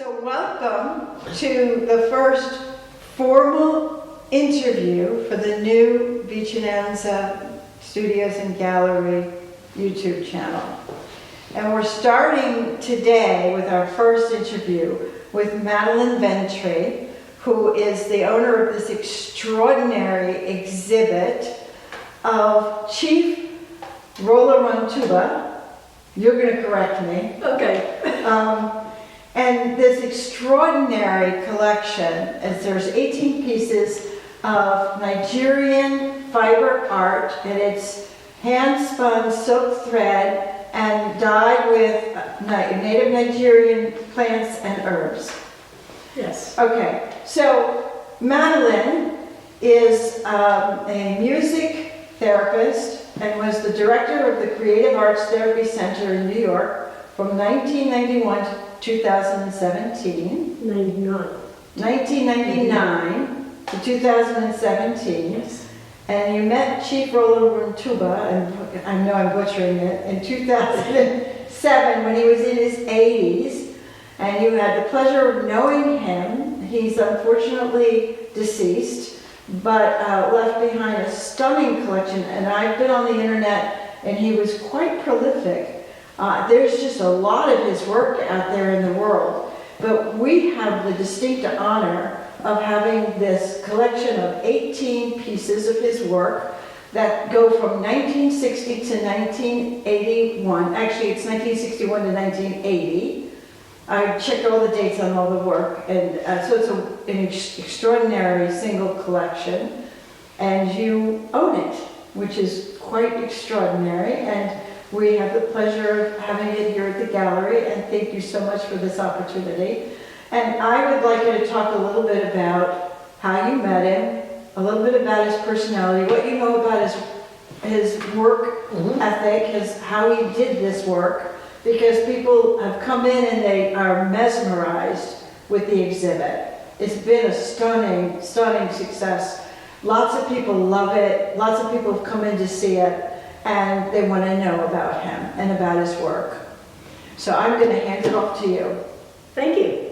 So welcome to the first formal interview for the new Vicinanza Studios and Gallery YouTube channel. And we're starting today with our first interview with Madelaine Vetre, who is the owner of this extraordinary exhibit of Chief Oloruntoba. You're going to correct me. Okay. And this extraordinary collection, as there's 18 pieces of Nigerian fiber art, and it's hand-spun silk thread and dyed with native Nigerian plants and herbs. Yes. Okay, so Madelaine is a music therapist and was the director of the Creative Arts Therapy Center in New York from 1991 to 2017. 1999 to 2017. Yes. And you met Chief Oloruntoba, and I know I'm butchering it, in 2007 when he was in his 80s. And you had the pleasure of knowing him. He's unfortunately deceased, but left behind a stunning collection. And I've been on the internet, and he was quite prolific. There's just a lot of his work out there in the world. But we have the distinct honor of having this collection of 18 pieces of his work that go from 1960 to 1981. Actually, it's 1961 to 1980. I checked all the dates on all the work, and so it's an extraordinary single collection, and you own it, which is quite extraordinary, and we have the pleasure of having it here at the gallery, and thank you so much for this opportunity. And I would like you to talk a little bit about how you met him, a little bit about his personality, what you know about his work ethic, how he did this work, because people have come in and they are mesmerized with the exhibit. It's been a stunning, stunning success. Lots of people love it. Lots of people have come in to see it, and they want to know about him and about his work. So I'm going to hand it off to you. Thank you.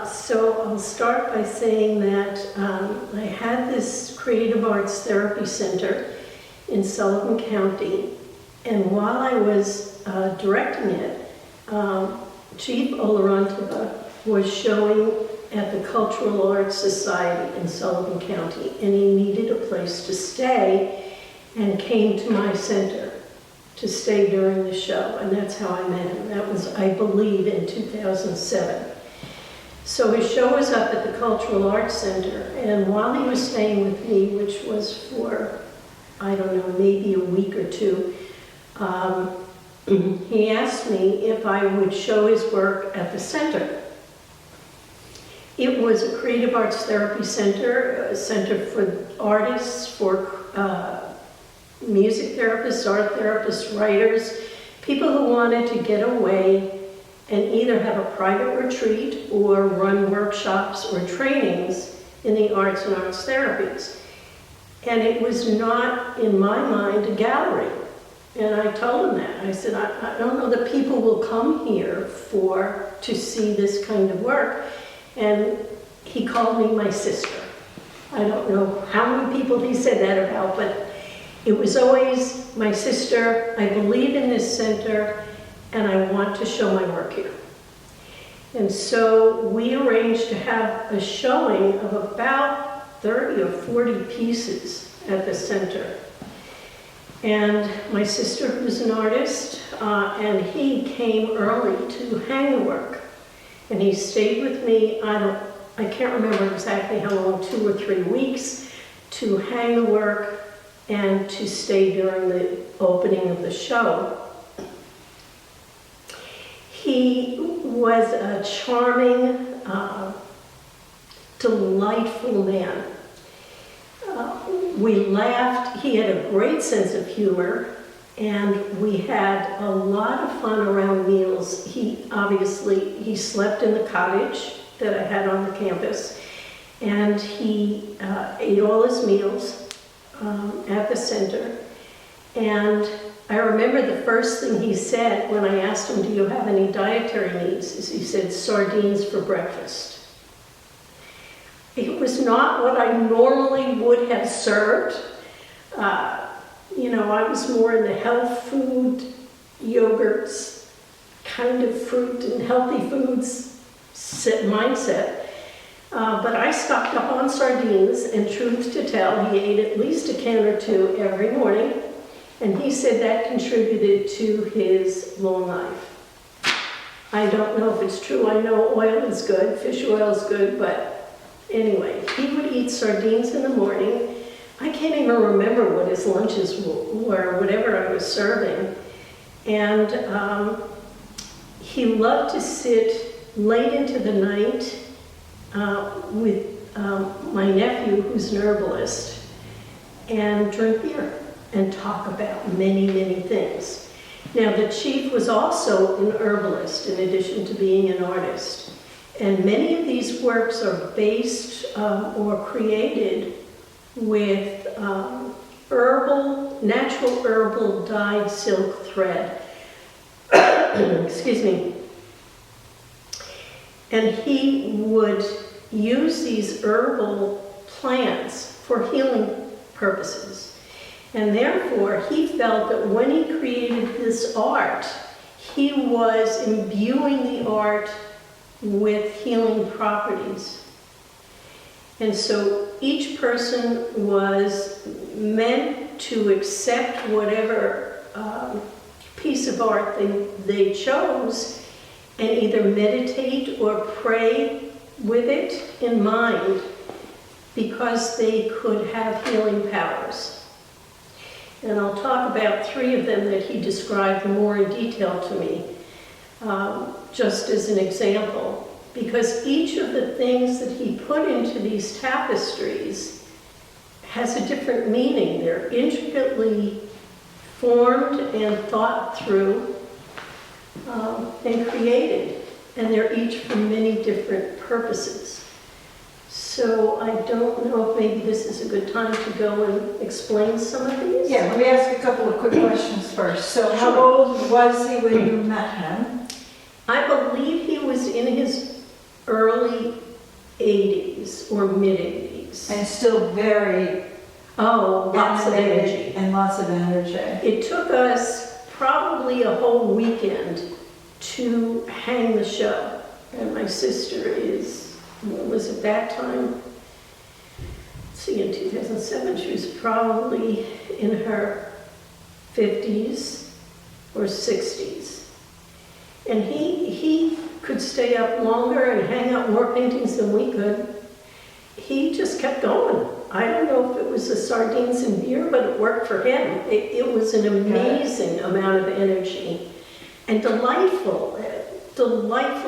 So I'll start by saying that I had this Creative Arts Therapy Center in Sullivan County, and while I was directing it, Chief Oloruntoba was showing at the Cultural Arts Society in Sullivan County, and he needed a place to stay and came to my center to stay during the show, and that's how I met him. That was, I believe, in 2007. So his show was up at the Cultural Arts Center, and while he was staying with me, which was for, I don't know, maybe a week or two, he asked me if I would show his work at the center. It was a creative arts therapy center, a center for artists, for music therapists, art therapists, writers, people who wanted to get away and either have a private retreat or run workshops or trainings in the arts and arts therapies. And it was not, in my mind, a gallery. And I told him that. I said, I don't know that people will come here to see this kind of work. And he called me my sister. I don't know how many people he said that about, but it was always my sister. I believe in this center, and I want to show my work here. And so we arranged to have a showing of about 30 or 40 pieces at the center. And my sister, who's an artist, and he came early to hang the work. And he stayed with me, I can't remember exactly how long, 2 or 3 weeks, to hang the work and to stay during the opening of the show. He was a charming, delightful man. We laughed. He had a great sense of humor, and we had a lot of fun around meals. He slept in the cottage that I had on the campus, and he ate all his meals at the center. And I remember the first thing he said when I asked him, do you have any dietary needs? Is he said, sardines for breakfast. It was not what I normally would have served. I was more in the health food, yogurts, kind of fruit and healthy foods mindset. But I stocked up on sardines, and truth to tell, he ate at least a can or two every morning. And he said that contributed to his long life. I don't know if it's true. I know oil is good, fish oil is good, but anyway, he would eat sardines in the morning. I can't even remember what his lunches were, whatever I was serving. And he loved to sit late into the night with my nephew, who's an herbalist, and drink beer and talk about many, many things. Now, the chief was also an herbalist in addition to being an artist. And many of these works are based or created with natural herbal dyed silk thread. Excuse me. And he would use these herbal plants for healing purposes. And therefore, he felt that when he created this art, he was imbuing the art with healing properties. And so each person was meant to accept whatever piece of art they chose and either meditate or pray with it in mind, because they could have healing powers. And I'll talk about 3 of them that he described more in detail to me, just as an example. Because each of the things that he put into these tapestries has a different meaning. They're intricately formed and thought through and created. And they're each for many different purposes. So I don't know if maybe this is a good time to go and explain some of these. Yeah, let me ask a couple of quick questions first. So how old was he when you met him? I believe he was in his early 80s or mid-80s. And still very Lots of energy. And lots of energy. It took us probably a whole weekend to hang the show. And my sister was at that time, let's see, in 2007, she was probably in her 50s or 60s. And he could stay up longer and hang out more paintings than we could. He just kept going. I don't know if it was the sardines and beer, but it worked for him. It was an amazing amount of energy and delightful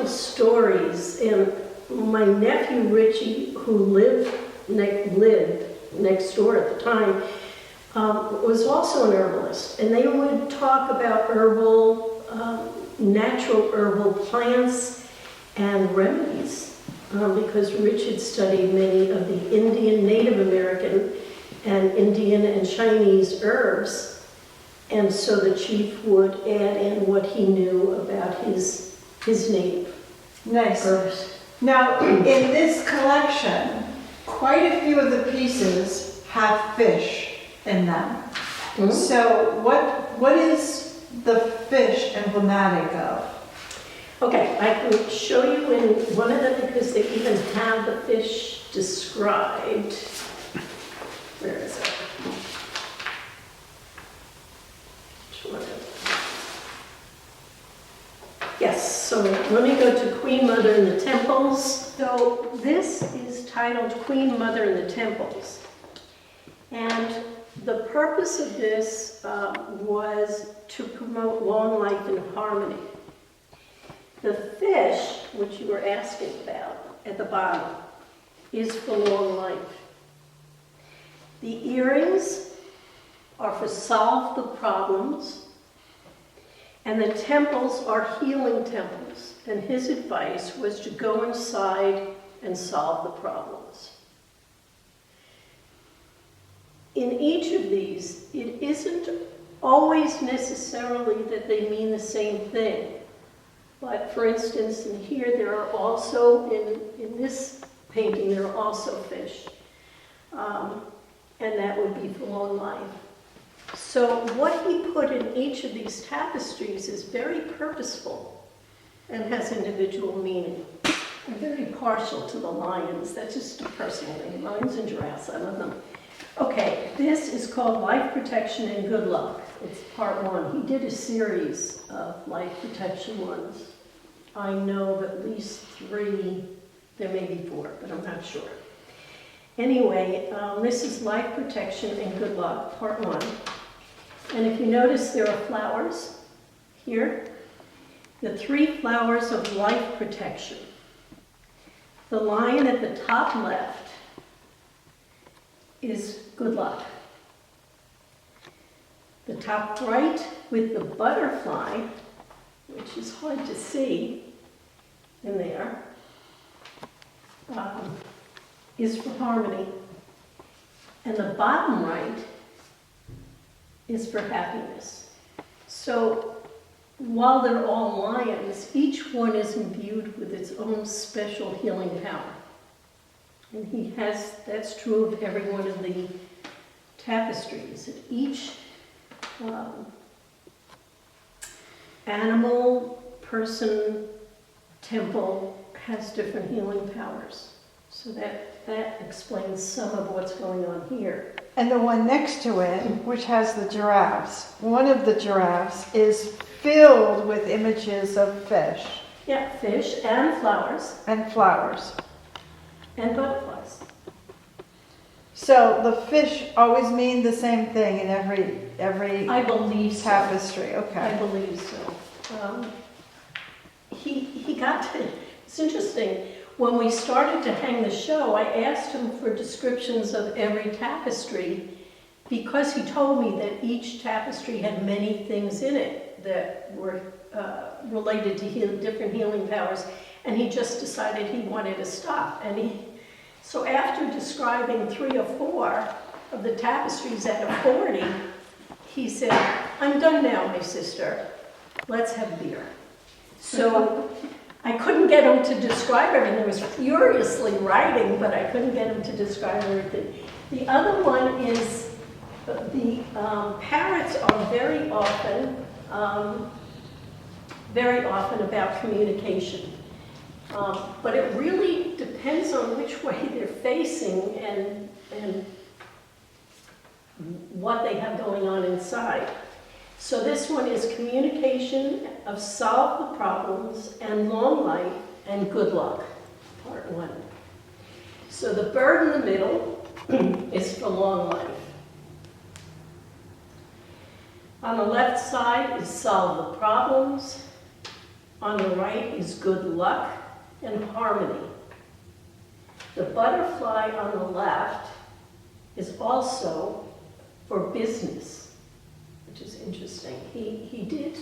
stories. And my nephew Richie, who lived next door at the time, was also an herbalist. And they would talk about natural herbal plants and remedies. Because Rich had studied many of the Indian, Native American, and Indian and Chinese herbs. And so the chief would add in what he knew about his native herbs. Now, in this collection, quite a few of the pieces have fish in them. Mm-hmm. So what is the fish emblematic of? Okay, I can show you in one of them because they even have the fish described. Where is it? Which one is it? Yes, so let me go to Queen Mother in the Temples. So this is titled Queen Mother in the Temples. And the purpose of this was to promote long life and harmony. The fish, which you were asking about at the bottom, is for long life. The earrings are for solve the problems, and the temples are healing temples. And his advice was to go inside and solve the problems. In each of these, it isn't always necessarily that they mean the same thing. But for instance, in here, there are also, in this painting, there are also fish. And that would be for long life. So what he put in each of these tapestries is very purposeful and has individual meaning. I'm very partial to the lions. That's just a personal thing. Lions and giraffes, I love them. Okay, this is called Life Protection and Good Luck. It's part 1. He did a series of life protection ones. I know of at least 3, there may be 4, but I'm not sure. Anyway, this is Life Protection and Good Luck, part 1. And if you notice, there are flowers here. The 3 flowers of life protection. The lion at the top left is good luck. The top right with the butterfly, which is hard to see in there, is for harmony. And the bottom right is for happiness. So while they're all lions, each one is imbued with its own special healing power. And he has, that's true of every one of the tapestries. That each animal, person, temple has different healing powers. So that explains some of what's going on here. And the one next to it, which has the giraffes, one of the giraffes is filled with images of fish. Yeah, fish and flowers. And flowers. And butterflies. So the fish always mean the same thing in every I believe so. tapestry. I Okay. believe so. He got to, it's interesting, when we started to hang the show, I asked him for descriptions of every tapestry because he told me that each tapestry had many things in it that were related to different healing powers, and he just decided he wanted to stop. So after describing 3 or 4 of the tapestries out of 40, he said, "I'm done now, my sister. Let's have beer." So I couldn't get him to describe everything. He was furiously writing, but I couldn't get him to describe everything. The other one is the parrots are very often about communication. But it really depends on which way they're facing and what they have going on inside. So this one is communication of solve the problems and long life and good luck, part 1. So the bird in the middle is for long life. On the left side is solve the problems. On the right is good luck and harmony. The butterfly on the left is also for business, which is interesting. He did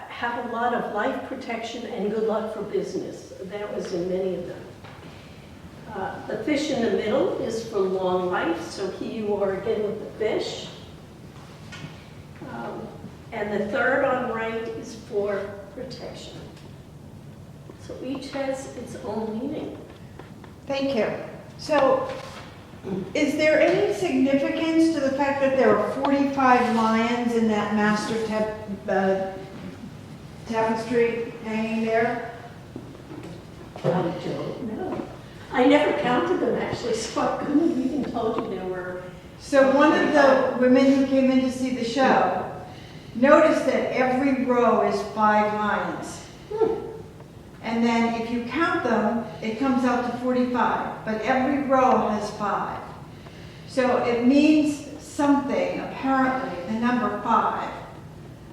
have a lot of life protection and good luck for business. That was in many of them. The fish in the middle is for long life, so here you are again with the fish. And the third on right is for protection. So each has its own meaning. Thank you. So, is there any significance to the fact that there are 45 lions in that master tapestry hanging there? I don't know. I never counted them actually, so I couldn't have even told you there were. So one of the women who came in to see the show noticed that every row is 5 lions. And then if you count them, it comes out to 45, but every row has 5. So it means something, apparently, the number 5.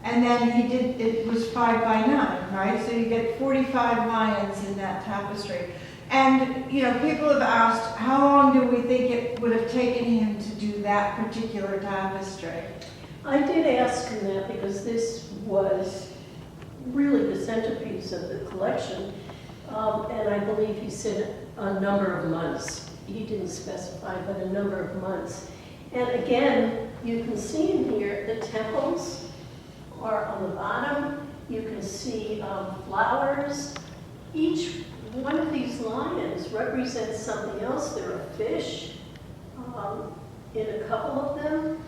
And then it was 5 by 9, right? So you get 45 lions in that tapestry. And, you know, people have asked, how long do we think it would have taken him to do that particular tapestry? I did ask him that because this was really the centerpiece of the collection, and I believe he said a number of months. He didn't specify, but a number of months. And again, you can see in here the temples are on the bottom. You can see flowers. Each one of these lions represents something else. There are fish in a couple of them.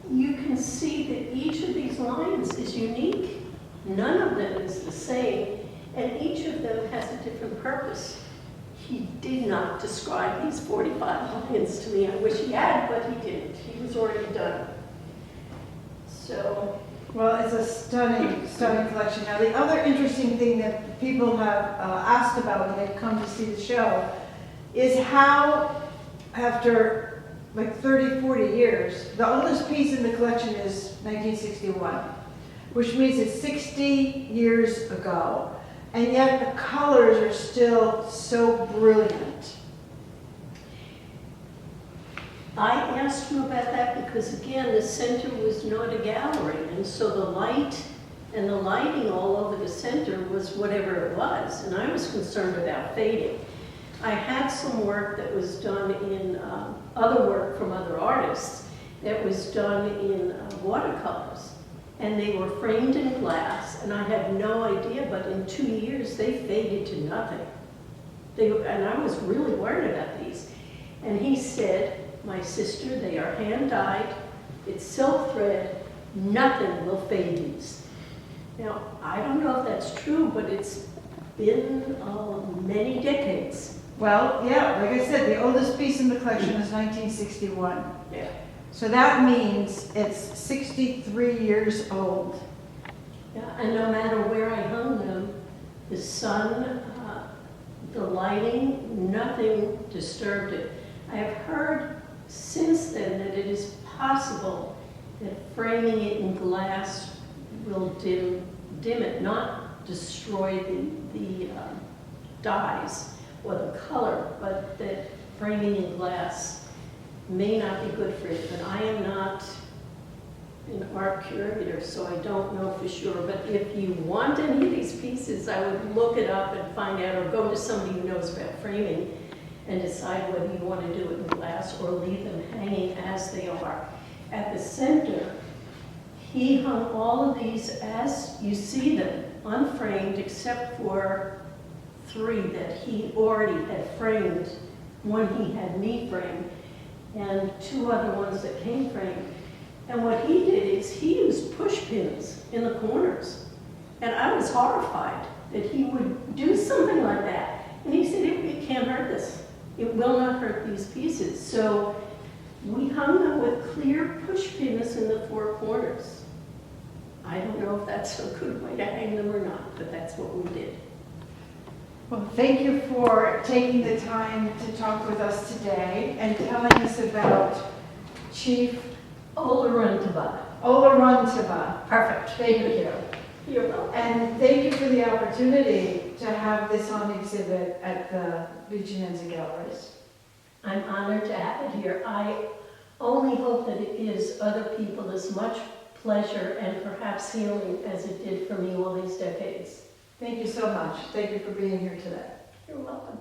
You can see that each of these lions is unique. None of them is the same, and each of them has a different purpose. He did not describe these 45 lions to me. I wish he had, but he didn't. He was already done. So, Well, it's a stunning, stunning collection. Now, the other interesting thing that people have asked about when they've come to see the show is how, after like 30, 40 years, the oldest piece in the collection is 1961, which means it's 60 years ago. And yet the colors are still so brilliant. I asked him about that because, again, the center was not a gallery, and so the light and the lighting all over the center was whatever it was, and I was concerned about fading. I had some work that was done in other work from other artists that was done in watercolors, and they were framed in glass, and I had no idea, but in 2 years they faded to nothing. And I was really worried about these. And he said, my sister, they are hand-dyed, it's silk thread, nothing will fade these. Now, I don't know if that's true, but it's been many decades. Well, yeah, like I said, the oldest piece in the collection is 1961. Yeah. So that means it's 63 years old. Yeah, and no matter where I hung them, the sun, the lighting, nothing disturbed it. I have heard since then that it is possible that framing it in glass will dim it, not destroy the dyes or the color, but that framing in glass may not be good for it. But I am not an art curator, so I don't know for sure. But if you want any of these pieces, I would look it up and find out, or go to somebody who knows about framing and decide whether you want to do it in glass or leave them hanging as they are. At the center, he hung all of these as you see them, unframed, except for 3 that he already had framed. One he had me framed, and 2 other ones that came framed. And what he did is he used push pins in the corners. And I was horrified that he would do something like that. And he said, it can't hurt this. It will not hurt these pieces. So we hung them with clear push pins in the 4 corners. I don't know if that's a good way to hang them or not, but that's what we did. Well, thank you for taking the time to talk with us today and telling us about Chief Oloruntoba. Oloruntoba. Perfect. Thank you. You're welcome. And thank you for the opportunity to have this on exhibit at the Vicinanza Galleries. I'm honored to have it here. I only hope that it gives other people as much pleasure and perhaps healing as it did for me all these decades. Thank you so much. Thank you for being here today. You're welcome.